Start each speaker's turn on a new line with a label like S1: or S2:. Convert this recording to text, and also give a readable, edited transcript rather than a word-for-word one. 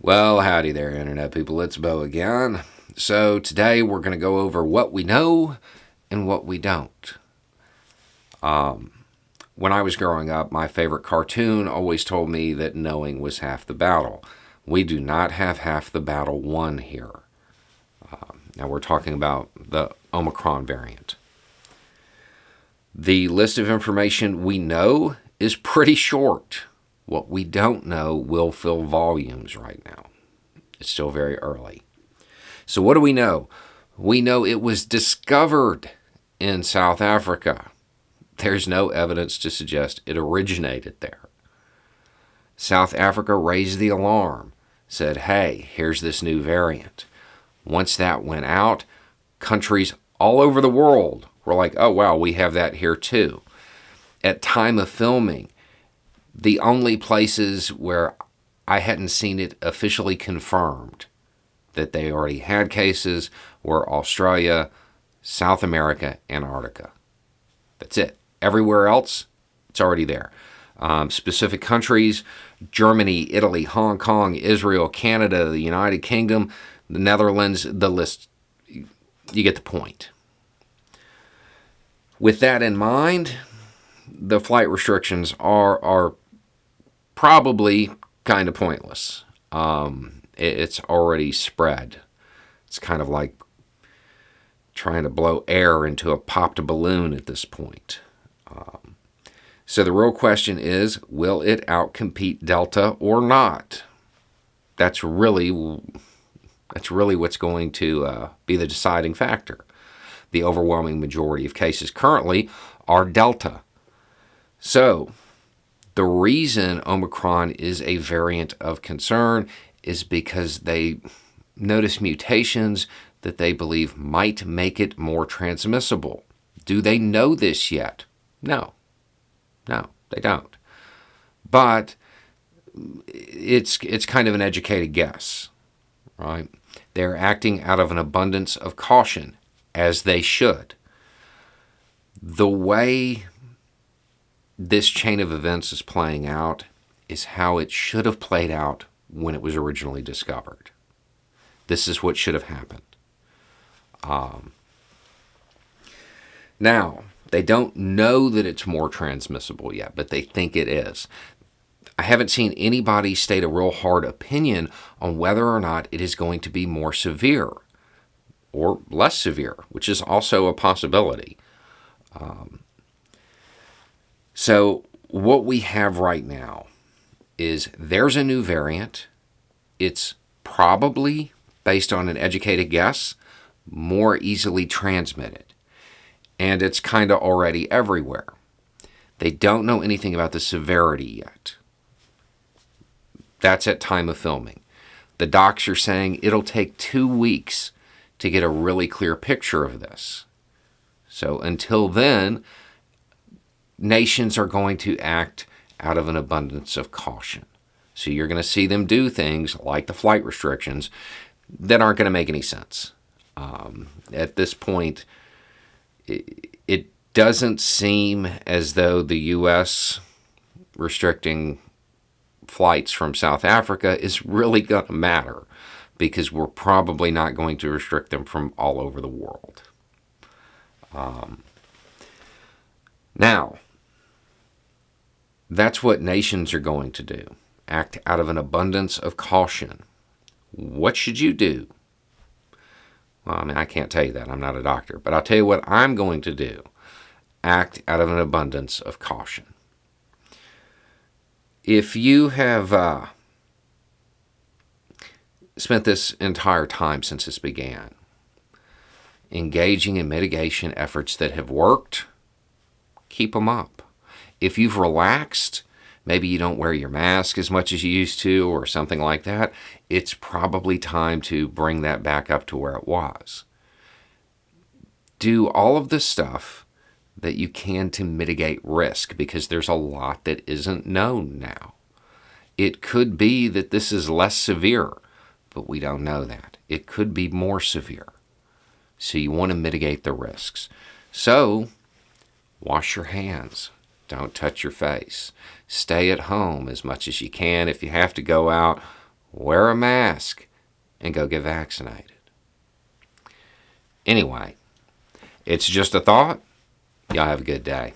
S1: Well, howdy there, Internet people. It's Bo again. So, today we're going to go over what we know and what we don't. When I was growing up, my favorite cartoon always told me that knowing was half the battle. We do not have half the battle won here. Now, we're talking about the Omicron variant. The list of information we know is pretty short. What we don't know will fill volumes right now. It's still very early. So what do we know? We know it was discovered in South Africa. There's no evidence to suggest it originated there. South Africa raised the alarm, said, hey, here's this new variant. Once that went out, countries all over the world were like, oh, wow, we have that here too. At time of filming, the only places where I hadn't seen it officially confirmed that they already had cases were Australia, South America, Antarctica. That's it. Everywhere else, it's already there. Specific countries, Germany, Italy, Hong Kong, Israel, Canada, the United Kingdom, the Netherlands, the list, you get the point. With that in mind, the flight restrictions are probably kind of pointless. It's already spread. It's kind of like trying to blow air into a popped balloon at this point. So the real question is, will it outcompete Delta or not? That's really what's going to be the deciding factor. The overwhelming majority of cases currently are Delta. So the reason Omicron is a variant of concern is because they notice mutations that they believe might make it more transmissible. Do they know this yet? No, they don't. But it's kind of an educated guess, right? They're acting out of an abundance of caution, as they should. The way this chain of events is playing out is how it should have played out when it was originally discovered. This is what should have happened. Now, they don't know that it's more transmissible yet, but they think it is. I haven't seen anybody state a real hard opinion on whether or not it is going to be more severe or less severe, which is also a possibility. So what we have right now is there's a new variant. It's probably, based on an educated guess, more easily transmitted. And it's kind of already everywhere. They don't know anything about the severity yet. That's at time of filming. The docs are saying it'll take 2 weeks to get a really clear picture of this. So until then, nations are going to act out of an abundance of caution. So you're going to see them do things like the flight restrictions that aren't going to make any sense. At this point, it doesn't seem as though the U.S. restricting flights from South Africa is really going to matter, because we're probably not going to restrict them from all over the world. Now, that's what nations are going to do. Act out of an abundance of caution. What should you do? Well, I mean, I can't tell you that. I'm not a doctor. But I'll tell you what I'm going to do. Act out of an abundance of caution. If you have spent this entire time since this began engaging in mitigation efforts that have worked, keep them up. If you've relaxed, maybe you don't wear your mask as much as you used to or something like that, it's probably time to bring that back up to where it was. Do all of the stuff that you can to mitigate risk, because there's a lot that isn't known now. It could be that this is less severe, but we don't know that. It could be more severe. So you want to mitigate the risks. So wash your hands. Don't touch your face. Stay at home as much as you can. If you have to go out, wear a mask, and go get vaccinated. Anyway, it's just a thought. Y'all have a good day.